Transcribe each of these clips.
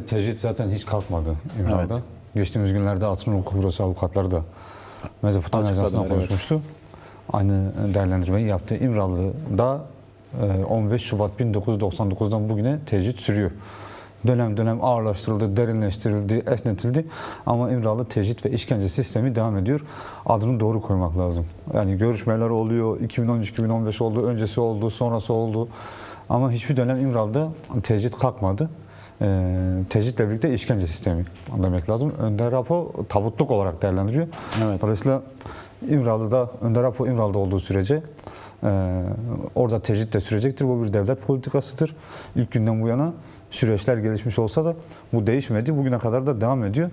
Tecrit zaten hiç kalkmadı İmralı'da. Evet. Geçtiğimiz günlerde Altın Hukuk Bürosu avukatları da Mezopotamya Ajansı'ndan konuşmuştu. Aynı değerlendirmeyi yaptı. İmralı'da 15 Şubat 1999'dan bugüne tecrit sürüyor. Dönem dönem ağırlaştırıldı, derinleştirildi, esnetildi. Ama İmralı tecrit ve işkence sistemi devam ediyor. Adını doğru koymak lazım. Yani görüşmeler oluyor, 2013-2015 oldu, öncesi oldu, sonrası oldu. Ama hiçbir dönem İmralı'da tecrit kalkmadı. Tecritle birlikte işkence sistemi demek lazım. Önder Apo tabutluk olarak değerlendiriyor. Evet. Dolayısıyla İmralı'da, Önder Apo İmralı'da olduğu sürece orada tecrit de sürecektir. Bu bir devlet politikasıdır. İlk günden bu yana süreçler gelişmiş olsa da bu değişmedi. Bugüne kadar da devam ediyor.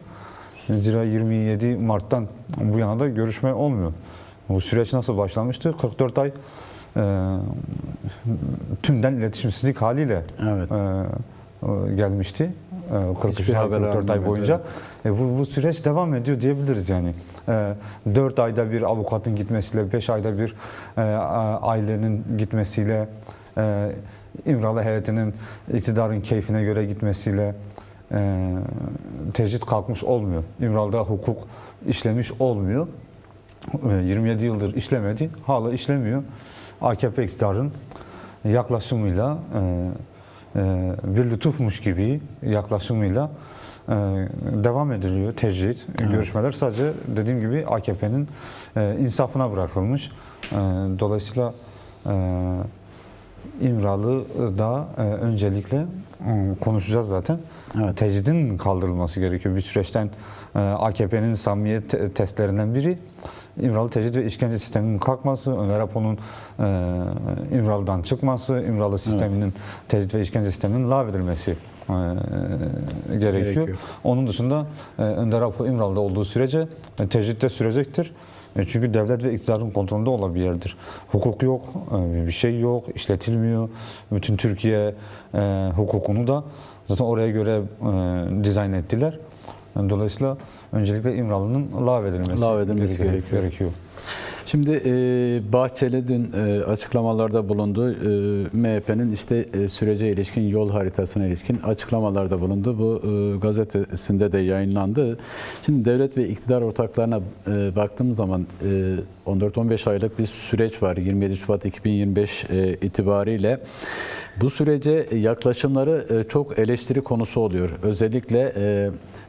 Zira 27 Mart'tan bu yana da görüşme olmuyor. Bu süreç nasıl başlamıştı? 44 ay tümden iletişimsizlik haliyle Evet. Gelmişti. 43 Hiçbir haber 44 ay alınmadı, boyunca. Bu süreç devam ediyor diyebiliriz yani. 4 ayda bir avukatın gitmesiyle, 5 ayda bir ailenin gitmesiyle, İmralı heyetinin iktidarın keyfine göre gitmesiyle tecrit kalkmış olmuyor. İmralı'da hukuk işlemiş olmuyor. 27 yıldır işlemedi, hala işlemiyor. AKP iktidarın yaklaşımıyla bir lütufmuş gibi yaklaşımıyla devam ediliyor tecrit. Evet. Görüşmeler sadece dediğim gibi AKP'nin insafına bırakılmış. Dolayısıyla İmralı'da öncelikle konuşacağız zaten. Evet. Tecridin kaldırılması gerekiyor. Bir süreçten AKP'nin samimiyet testlerinden biri İmralı tecrit ve işkence sisteminin kalkması, Önder Apo'nun İmralı'dan çıkması, İmralı sisteminin, evet, tecrit ve işkence sisteminin lağvedilmesi gerekiyor. Onun dışında Önder Apo İmralı'da olduğu sürece tecrit de sürecektir. Çünkü devlet ve iktidarın kontrolünde olan bir yerdir. Hukuk yok, bir şey yok, işletilmiyor. Bütün Türkiye hukukunu da zaten oraya göre dizayn ettiler. Dolayısıyla öncelikle İmralı'nın lağvedilmesi gerekiyor. Şimdi Bahçeli dün açıklamalarda bulundu. MHP'nin işte sürece ilişkin, yol haritasına ilişkin açıklamalarda bulundu. Bu gazetesinde de yayınlandı. Şimdi devlet ve iktidar ortaklarına baktığımız zaman 14-15 aylık bir süreç var. 27 Şubat 2025 itibariyle. Bu sürece yaklaşımları çok eleştiri konusu oluyor. Özellikle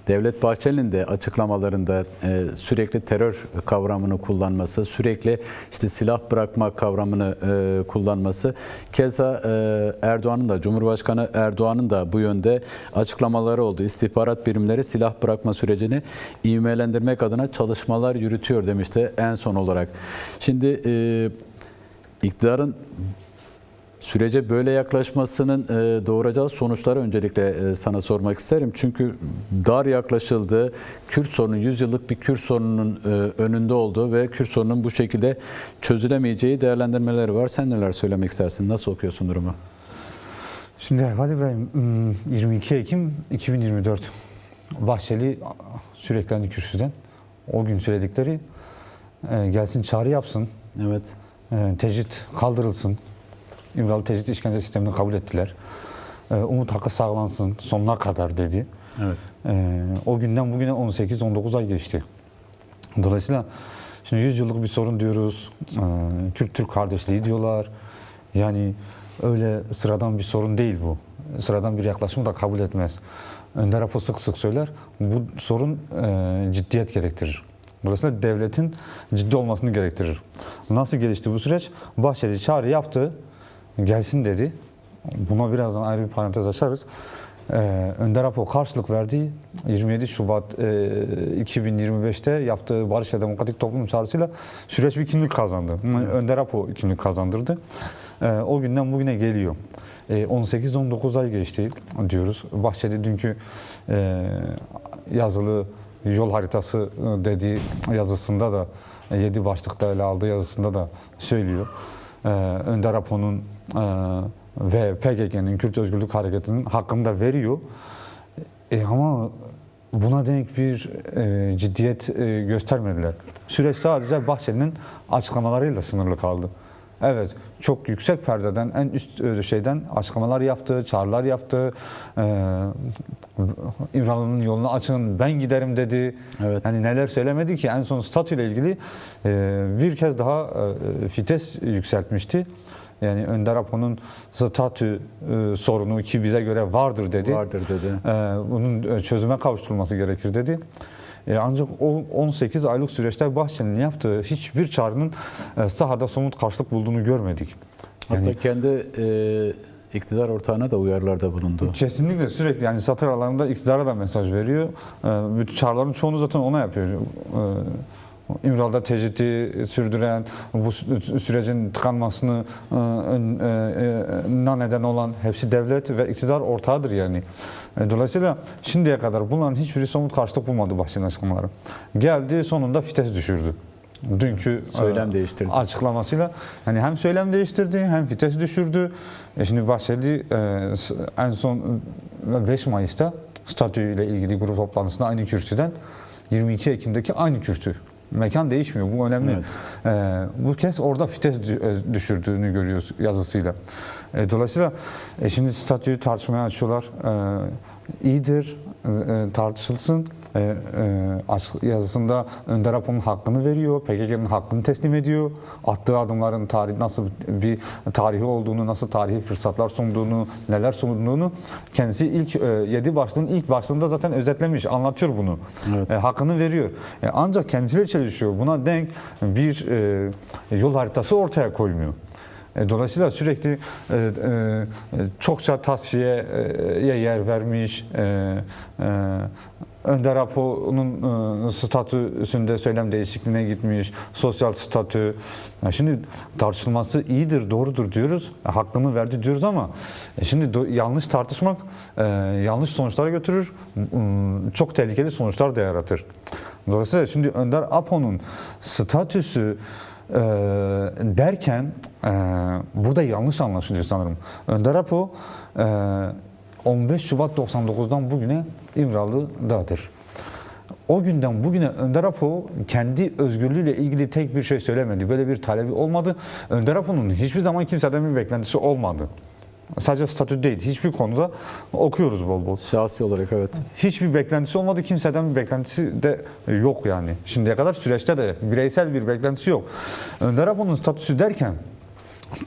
Devlet Bahçeli'nin de açıklamalarında sürekli terör kavramını kullanması, sürekli işte silah bırakma kavramını kullanması. Keza Erdoğan'ın da, Cumhurbaşkanı Erdoğan'ın da bu yönde açıklamaları oldu. İstihbarat birimleri silah bırakma sürecini ivmelendirmek adına çalışmalar yürütüyor demişti en son olarak. Şimdi iktidarın sürece böyle yaklaşmasının doğuracağı sonuçları öncelikle sana sormak isterim. Çünkü dar yaklaşıldı, Kürt sorunu, 100 yıllık bir Kürt sorununun önünde olduğu ve Kürt sorunun bu şekilde çözülemeyeceği değerlendirmeleri var. Sen neler söylemek istersin? Nasıl okuyorsun durumu? Şimdi Hadi İbrahim, 22 Ekim 2024 Bahçeli süreklendi kürsüden. O gün söyledikleri gelsin çağrı yapsın. Evet. Tecrit kaldırılsın. İmralı tecrit işkence sistemini kabul ettiler. Umut hakkı sağlansın sonuna kadar dedi. Evet. O günden bugüne 18-19 ay geçti. Dolayısıyla şimdi 100 yıllık bir sorun diyoruz. Kürt-Türk kardeşliği diyorlar. Yani öyle sıradan bir sorun değil bu. Sıradan bir yaklaşımı da kabul etmez. Önder Apo sık sık söyler. Bu sorun ciddiyet gerektirir. Dolayısıyla devletin ciddi olmasını gerektirir. Nasıl gelişti bu süreç? Bahçeli çağrı yaptı. Gelsin dedi. Buna birazdan ayrı bir parantez açarız. Önder Apo karşılık verdi. 27 Şubat 2025'te yaptığı Barış ve Demokratik Toplum çağrısıyla süreç bir kimlik kazandı. Önder Apo kimlik kazandırdı. O günden bugüne geliyor. 18-19 ay geçti diyoruz. Bahçeli dünkü yazılı yol haritası dediği yazısında da 7 başlıkta ele aldığı yazısında da söylüyor. Önder Apo'nun ve PKK'nın, Kürt Özgürlük Hareketi'nin hakkını da veriyor. Ama buna denk bir ciddiyet göstermediler. Süreç sadece Bahçeli'nin açıklamalarıyla sınırlı kaldı. Evet, çok yüksek perdeden, en üst şeyden açıklamalar yaptı, çağrılar yaptı. İmralı'nın yolunu açın, ben giderim dedi. Evet. Yani neler söylemedi ki, en son statüyle ilgili bir kez daha fites yükseltmişti. Yani Önder Apo'nun statü sorunu ki bize göre vardır dedi. Vardır dedi. Bunun çözüme kavuşturulması gerekir dedi. Ancak o 18 aylık süreçte Bahçeli'nin yaptığı hiçbir çağrının sahada somut karşılık bulduğunu görmedik. Hatta kendi iktidar ortağına da uyarılarda bulundu. Kesinlikle sürekli, yani satır aralarında iktidara da mesaj veriyor. Bütün çağrıların çoğunu zaten ona yapıyor. İmralı'da tecridi sürdüren, bu sürecin tıkanmasını neden olan hepsi devlet ve iktidar ortağıdır yani. Dolayısıyla şimdiye kadar bunların hiçbiri somut karşılık bulmadı Bahçeli'nin açıklamaları. Geldi, sonunda fites düşürdü. Dünkü Söylem değiştirdi. Açıklamasıyla yani hem söylem değiştirdi hem vites düşürdü. Şimdi Bahçeli en son 5 Mayıs'ta statüyle ilgili grup toplantısında aynı kürsüden, 22 Ekim'deki aynı kürsü. Mekan değişmiyor. Bu önemli. Evet. Bu kez orada fites düşürdüğünü görüyoruz yazısıyla. Dolayısıyla şimdi statüyü tartışmaya açıyorlar. İyidir, tartışılsın. Yazısında Önder Apo'nun hakkını veriyor, PKK'nın hakkını teslim ediyor. Attığı adımların nasıl bir tarihi olduğunu, nasıl tarihi fırsatlar sunduğunu, neler sunduğunu kendisi ilk 7 başlığın ilk başlığında zaten özetlemiş, anlatıyor bunu. Evet. Hakkını veriyor. Ancak kendisiyle çelişiyor. Buna denk bir yol haritası ortaya koymuyor. Dolayısıyla sürekli çokça tasfiyeye yer vermiş, Önder Apo'nun statüsünde söylem değişikliğine gitmiş, sosyal statü. Şimdi tartışılması iyidir, doğrudur diyoruz, hakkını verdi diyoruz ama şimdi yanlış tartışmak yanlış sonuçlara götürür, çok tehlikeli sonuçlar da yaratır. Dolayısıyla şimdi Önder Apo'nun statüsü derken burada yanlış anlaşılıyor sanırım. Önder Apo 15 Şubat 99'dan bugüne İmralı'dadır. O günden bugüne Önder Apo kendi özgürlüğüyle ilgili tek bir şey söylemedi. Böyle bir talebi olmadı. Önder Apo'nun hiçbir zaman kimseden bir beklentisi olmadı. Sadece statü değil, hiçbir konuda okuyoruz bol bol. Şahsi olarak evet. Hiçbir beklentisi olmadı, kimseden bir beklentisi de yok yani. Şimdiye kadar süreçte de bireysel bir beklentisi yok. Önder Apo'nun statüsü derken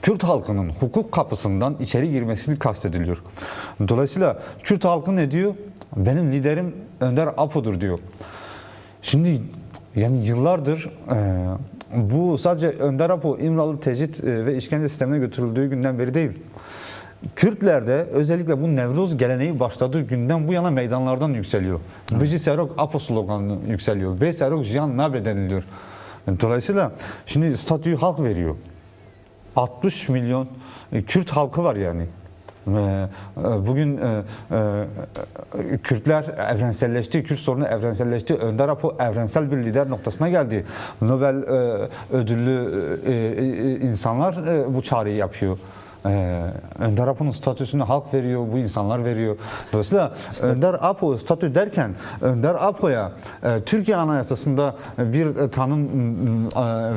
Kürt halkının hukuk kapısından içeri girmesini kastediliyor. Dolayısıyla Kürt halkı ne diyor? Benim liderim Önder Apo'dur diyor. Şimdi yani yıllardır bu sadece Önder Apo İmralı tecrit ve işkence sistemine götürüldüğü günden beri değil. Kürtlerde özellikle bu Nevruz geleneği başladığı günden bu yana meydanlardan yükseliyor. Bici Serok Apo sloganı yükseliyor. Bey Serok Jiyan Nabe deniliyor. Dolayısıyla şimdi statüyü halk veriyor. 60 milyon Kürt halkı var yani. Bugün Kürtler evrenselleşti, Kürt sorunu evrenselleşti. Önder Apo evrensel bir lider noktasına geldi. Nobel ödüllü insanlar bu çağrıyı yapıyor. Önder Apo'nun statüsünü halk veriyor, bu insanlar veriyor. Dolayısıyla Önder Apo statü derken Önder Apo'ya Türkiye Anayasası'nda bir tanım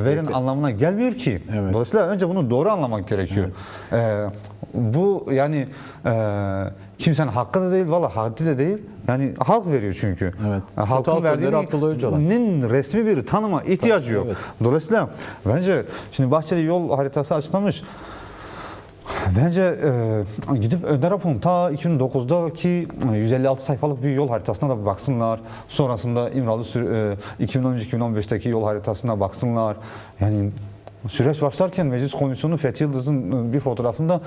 verin anlamına gelmiyor ki. Evet. Dolayısıyla önce bunu doğru anlamak gerekiyor. Evet. Bu yani kimsenin hakkı da değil, valla haddi de değil. Yani halk veriyor çünkü. Evet. Halkın verdiğinin resmi bir tanıma ihtiyacı yok. Evet. Dolayısıyla bence şimdi Bahçeli yol haritası açıklamış. Bence gidip Önder Apo'nun ta 2009'daki 156 sayfalık bir yol haritasına da baksınlar. Sonrasında İmralı 2013-2015'teki yol haritasına baksınlar. Yani süreç başlarken Meclis Komisyonu Fethi Yıldız'ın bir fotoğrafında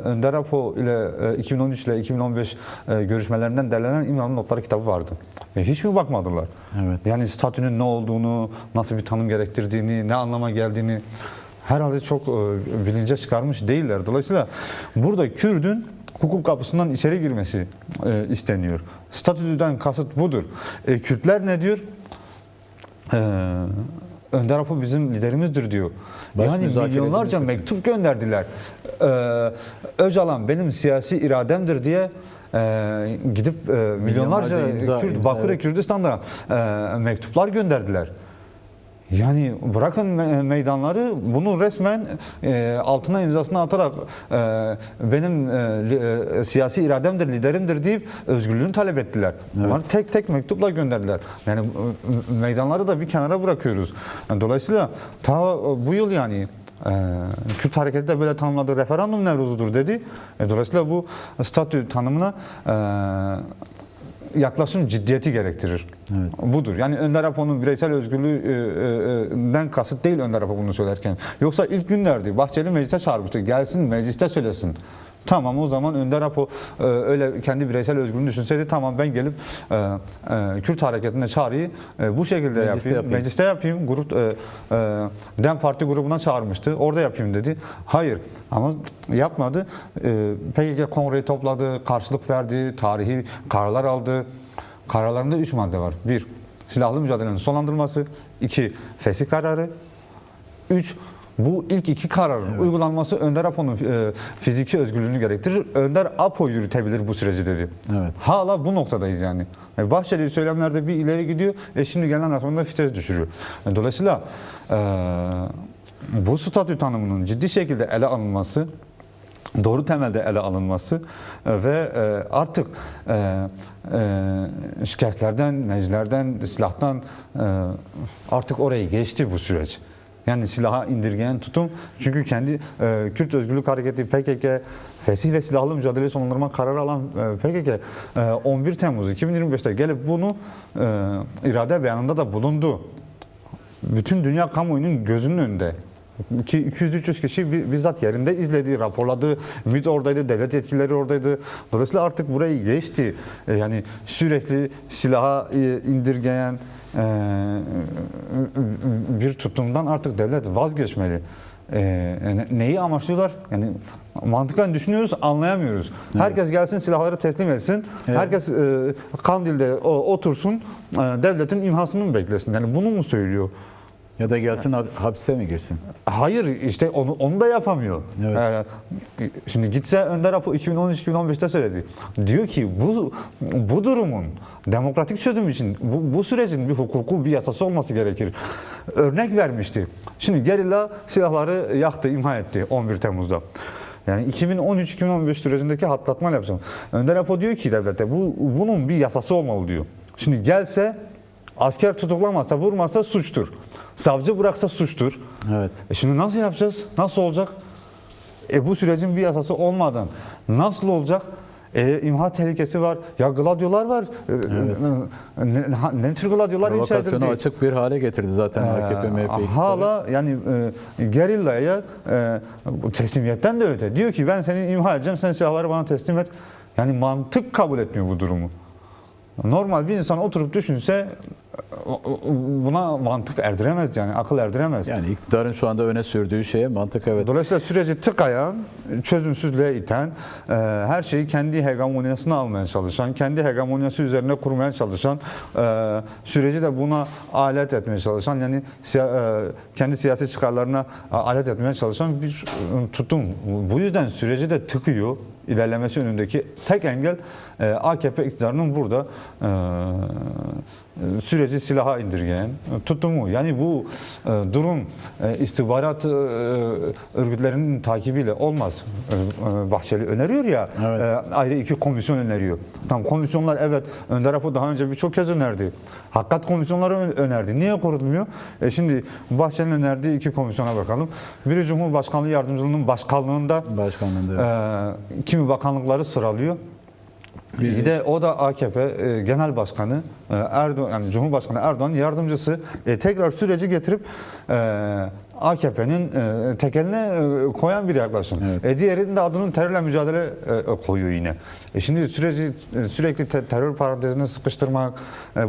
Önder Apo ile 2013 ile 2015 görüşmelerinden derlenen İmralı Notları kitabı vardı. Hiç mi bakmadılar? Evet. Yani statünün ne olduğunu, nasıl bir tanım gerektirdiğini, ne anlama geldiğini herhalde çok bilince çıkarmış değiller. Dolayısıyla burada Kürt'ün hukuk kapısından içeri girmesi isteniyor. Statüden kasıt budur. Kürtler ne diyor? Önder Apo bizim liderimizdir diyor. Yani milyonlarca mektup gönderdiler. Öcalan benim siyasi irademdir diye gidip milyonlarca Kürt, Bakü'de Kürdistan'da mektuplar gönderdiler. Yani bırakın meydanları, bunu resmen altına imzasını atarak benim siyasi irademdir, liderimdir deyip özgürlüğünü talep ettiler. Evet. Bunları tek tek mektupla gönderdiler. Yani meydanları da bir kenara bırakıyoruz. Yani dolayısıyla ta bu yıl yani Kürt hareketi de böyle tanımladı, referandum Nevruz'udur dedi. Dolayısıyla bu statü tanımına yaklaşım ciddiyeti gerektirir. Evet. Budur. Yani Önder Apo'nun bireysel özgürlüğünden kasıt değil Önder Apo bunu söylerken. Yoksa ilk günlerdi. Bahçeli meclise çağırmıştı. Gelsin mecliste söylesin. Tamam, o zaman Önder Apo öyle kendi bireysel özgürlüğünü düşünseydi, tamam ben gelip Kürt hareketine çağrıyı bu şekilde yapayım. Mecliste yapayım. Grup DEM Parti grubuna çağırmıştı. Orada yapayım dedi. Hayır. Ama yapmadı. PKK kongreyi topladı, karşılık verdi, tarihi kararlar aldı. Kararlarında 3 madde var. 1. Silahlı mücadelenin sonlandırılması. 2. Fesih kararı. 3. Bu ilk iki kararın uygulanması Önder Apo'nun fiziki özgürlüğünü gerektirir. Önder Apo yürütebilir bu süreci dedi. Evet. Hala bu noktadayız yani. Bahçeli söylemlerde bir ileri gidiyor. Şimdi gelen rakamda fites düşürüyor. Dolayısıyla bu statü tanımının ciddi şekilde ele alınması, doğru temelde ele alınması ve artık şikayetlerden, meclislerden, silahtan artık orayı geçti bu süreç. Yani silaha indirgeyen tutum. Çünkü kendi Kürt Özgürlük Hareketi PKK, fesih ve silahlı mücadele sonlandırma kararı alan PKK 11 Temmuz 2025'te gelip bunu irade beyanında da bulundu. Bütün dünya kamuoyunun gözünün önünde. 200-300 kişi bizzat yerinde izledi, raporladı. MİT oradaydı, devlet yetkilileri oradaydı. Dolayısıyla artık burayı geçti. Yani sürekli silaha indirgeyen bir tutumdan artık devlet vazgeçmeli. Neyi amaçlıyorlar? Yani mantıken düşünüyoruz, anlayamıyoruz. Evet. Herkes gelsin, silahları teslim etsin. Evet. Herkes Kandil'de otursun, devletin imhasını mı beklesin? Yani bunu mu söylüyor? Ya da gelsin hapse mi girsin? Hayır, işte onu da yapamıyor. Evet. Şimdi gitse Önder Apo 2013-2015'te söyledi. Diyor ki bu durumun demokratik çözüm için bu sürecin bir hukuku, bir yasası olması gerekir. Örnek vermişti. Şimdi gerilla silahları yaktı, imha etti 11 Temmuz'da. Yani 2013-2015 sürecindeki hatlatma yapacağım. Önder Apo diyor ki devlete bunun bir yasası olmalı diyor. Şimdi gelse asker tutuklamazsa, vurmazsa suçtur. Savcı bıraksa suçtur. Evet. Şimdi nasıl yapacağız? Nasıl olacak? Bu sürecin bir yasası olmadan nasıl olacak? İmha tehlikesi var. Ya gladyolar var. Evet. Ne tür gladyolar inşa edildi? Provokasyonu açık bir hale getirdi zaten AKP, MHP. Hala yani gerillaya teslimiyetten de öte. Diyor ki ben seni imha edeceğim, sen silahları bana teslim et. Yani mantık kabul etmiyor bu durumu. Normal bir insan oturup düşünse buna mantık erdiremez, yani akıl erdiremez. Yani iktidarın şu anda öne sürdüğü şeye mantık evet. Dolayısıyla süreci tıkayan, çözümsüzlüğe iten, her şeyi kendi hegemonyasına almaya çalışan, kendi hegemonyası üzerine kurmaya çalışan, süreci de buna alet etmeye çalışan, yani kendi siyasi çıkarlarına alet etmeye çalışan bir tutum. Bu yüzden süreci de tıkıyor. İlerlemesi önündeki tek engel AKP iktidarının burada süreci silaha indirgeyen tutumu. Yani bu durum istihbarat örgütlerinin takibiyle olmaz. Bahçeli öneriyor ya, evet. Ayrı 2 komisyon öneriyor. Tam komisyonlar, evet, Önder Apo daha önce birçok kez önerdi. Hakikat komisyonları önerdi. Niye kurulmuyor? Şimdi Bahçeli'nin önerdiği 2 komisyona bakalım. Biri Cumhurbaşkanlığı Yardımcılığının başkanlığında kimi bakanlıkları sıralıyor. Bir de o da AKP Genel Başkanı Erdoğan, yani Cumhurbaşkanı Erdoğan'ın yardımcısı, tekrar süreci getirip AKP'nin tekeline koyan bir yaklaşım. Evet. Diğerinin de adının terörle mücadele koyuyor yine. Şimdi süreci sürekli terör parantezine sıkıştırmak,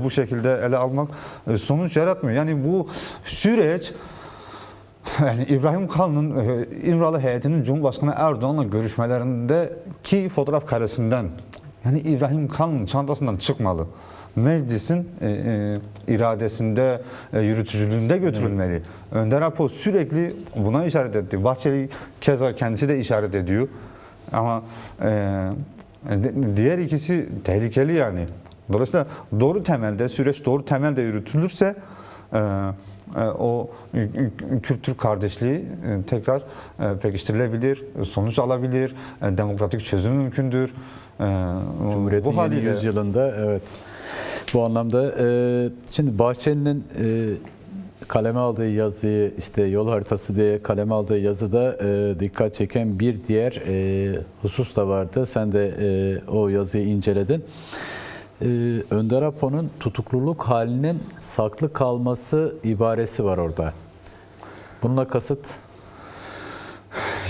bu şekilde ele almak sonuç yaratmıyor. Yani bu süreç, yani İbrahim Kalın'ın İmralı heyetinin Cumhurbaşkanı Erdoğan'la görüşmelerindeki fotoğraf karesinden, yani İbrahim Kalın'ın çantasından çıkmalı. Meclisin iradesinde, yürütücülüğünde götürülmeli. Evet. Önder Apo sürekli buna işaret etti. Bahçeli keza kendisi de işaret ediyor. Ama diğer ikisi tehlikeli yani. Dolayısıyla doğru temelde, süreç doğru temelde yürütülürse o Kürt-Türk kardeşliği tekrar pekiştirilebilir, sonuç alabilir, demokratik çözüm mümkündür. Cumhuriyet'in Bu yeni haliyle- yüzyılında evet. Bu anlamda şimdi Bahçeli'nin kaleme aldığı yazıyı, işte yol haritası diye kaleme aldığı yazıda dikkat çeken bir diğer husus da vardı. Sen de o yazıyı inceledin. Önder Apo'nun tutukluluk halinin saklı kalması ibaresi var orada. Bununla kasıt?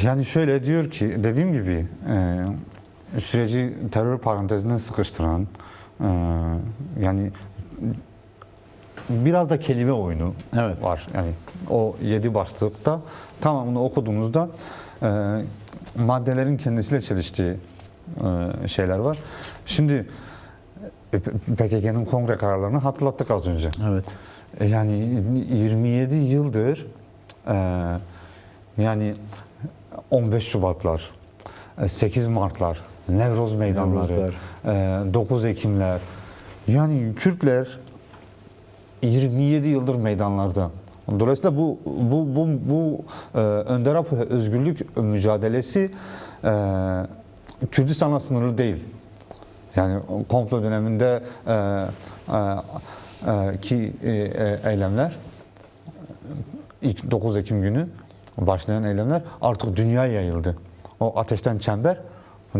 Yani şöyle diyor ki, dediğim gibi süreci terör parantezine sıkıştıran, yani biraz da kelime oyunu Evet. var. Yani o 7 başlıkta tamamını okuduğunuzda maddelerin kendisiyle çeliştiği şeyler var. Şimdi PKK'nın kongre kararlarını hatırlattık az önce. Evet. Yani 27 yıldır yani 15 Şubatlar, 8 Martlar, Nevroz meydanları, 9 Ekimler, yani Kürtler 27 yıldır meydanlarda. Dolayısıyla bu Önder Apo özgürlük mücadelesi Kürdistan'la sınırlı değil. Yani komplo döneminde ki eylemler, ilk 9 Ekim günü başlayan eylemler artık dünyaya yayıldı. O ateşten çember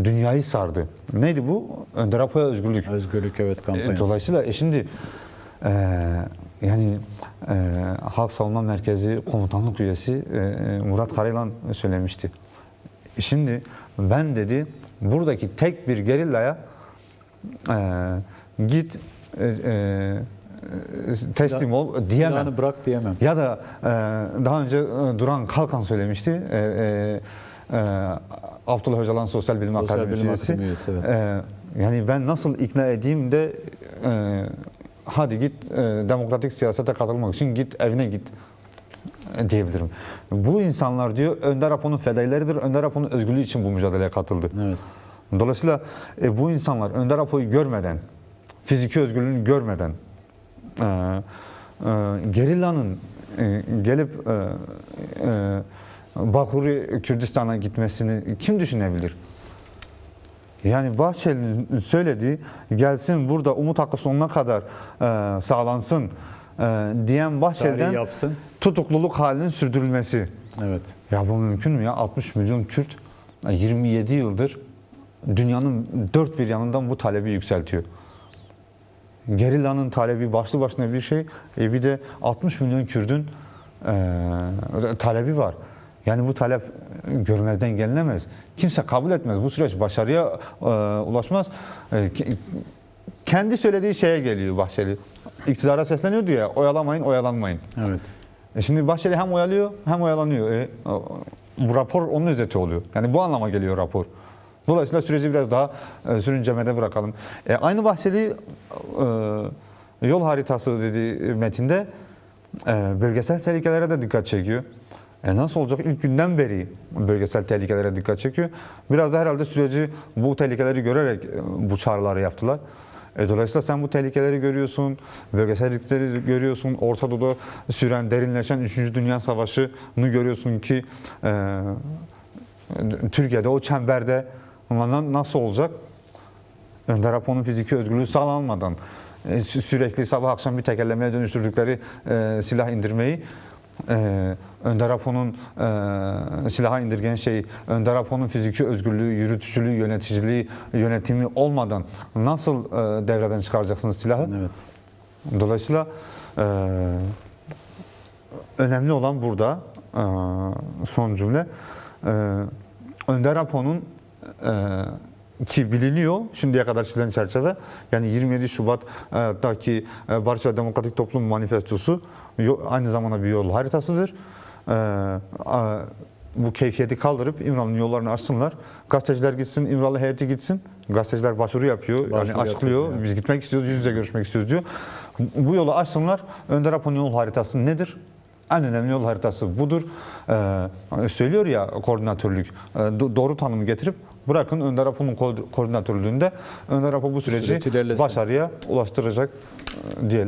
dünyayı sardı. Neydi bu? Önder Apo'ya özgürlük. Özgürlük evet kampanyası. Dolayısıyla şimdi yani Halk Savunma Merkezi Komutanlık Üyesi Murat Karayılan söylemişti. Şimdi ben dedi buradaki tek bir gerillaya git teslim ol diyemem. Silahını bırak diyemem. Ya da daha önce Duran Kalkan söylemişti. Abdullah Öcalan Sosyal Bilim Akademisi üyesi. Evet. Yani ben nasıl ikna edeyim de hadi git demokratik siyasete katılmak için git evine git diyebilirim. Bu insanlar diyor Önder Apo'nun fedaileridir. Önder Apo'nun özgürlüğü için bu mücadeleye katıldı. Evet. Dolayısıyla bu insanlar Önder Apo'yu görmeden, fiziki özgürlüğünü görmeden gerillanın gelip Bakuri Kürdistan'a gitmesini kim düşünebilir? Yani Bahçeli'nin söylediği gelsin burada umut hakkı sonuna kadar sağlansın diyen Bahçeli'den yapsın. tutukluluk halinin sürdürülmesi. Evet. Ya bu mümkün mü ya? 60 milyon Kürt 27 yıldır dünyanın dört bir yanından bu talebi yükseltiyor. Gerillanın talebi başlı başına bir şey. Bir de 60 milyon Kürt'ün talebi var. Yani bu talep görmezden gelinemez. Kimse kabul etmez. Bu süreç başarıya ulaşmaz. Kendi söylediği şeye geliyor Bahçeli. İktidara sesleniyordu ya, oyalamayın, oyalanmayın. Evet. Şimdi Bahçeli hem oyalıyor hem oyalanıyor. Bu rapor onun özeti oluyor. Yani bu anlama geliyor rapor. Dolayısıyla süreci biraz daha sürüncemede bırakalım. Aynı Bahçeli yol haritası dediği metinde bölgesel tehlikelere de dikkat çekiyor. Nasıl olacak? İlk günden beri bölgesel tehlikelere dikkat çekiyor. Biraz da herhalde süreci bu tehlikeleri görerek bu çağrıları yaptılar. Dolayısıyla sen bu tehlikeleri görüyorsun, bölgesellikleri görüyorsun, Orta Doğu'da süren, derinleşen 3. Dünya Savaşı'nı görüyorsun ki Türkiye'de o çemberde nasıl olacak? Önder Apo'nun fiziki özgürlüğü sağlanmadan sürekli sabah akşam bir tekerlemeye dönüştürdükleri silah indirmeyi Önder Apo'nun silaha indirgen şey, Önder Apo'nun fiziki özgürlüğü, yürütücülüğü, yöneticiliği, yönetimi olmadan nasıl devreden çıkaracaksınız silahı? Evet. Dolayısıyla önemli olan burada son cümle Önder Apo'nun ki biliniyor şimdiye kadar çizilen çerçeve, yani 27 Şubat'taki Barış ve Demokratik Toplum Manifestosu aynı zamanda bir yol haritasıdır. Bu keyfiyeti kaldırıp İmralı'nın yollarını açsınlar. Gazeteciler gitsin, İmralı heyeti gitsin. Gazeteciler başvuru yapıyor, yani açıklıyor. Yani. Biz gitmek istiyoruz, yüz yüze görüşmek istiyoruz diyor. Bu yolu açsınlar. Önder Apo'nun yol haritası nedir? En önemli yol haritası budur. Söylüyor ya koordinatörlük, doğru tanımı getirip bırakın Önder Apo'nun koordinatörlüğünde Önder Apo bu süreci başarıya ulaştıracak diyelim.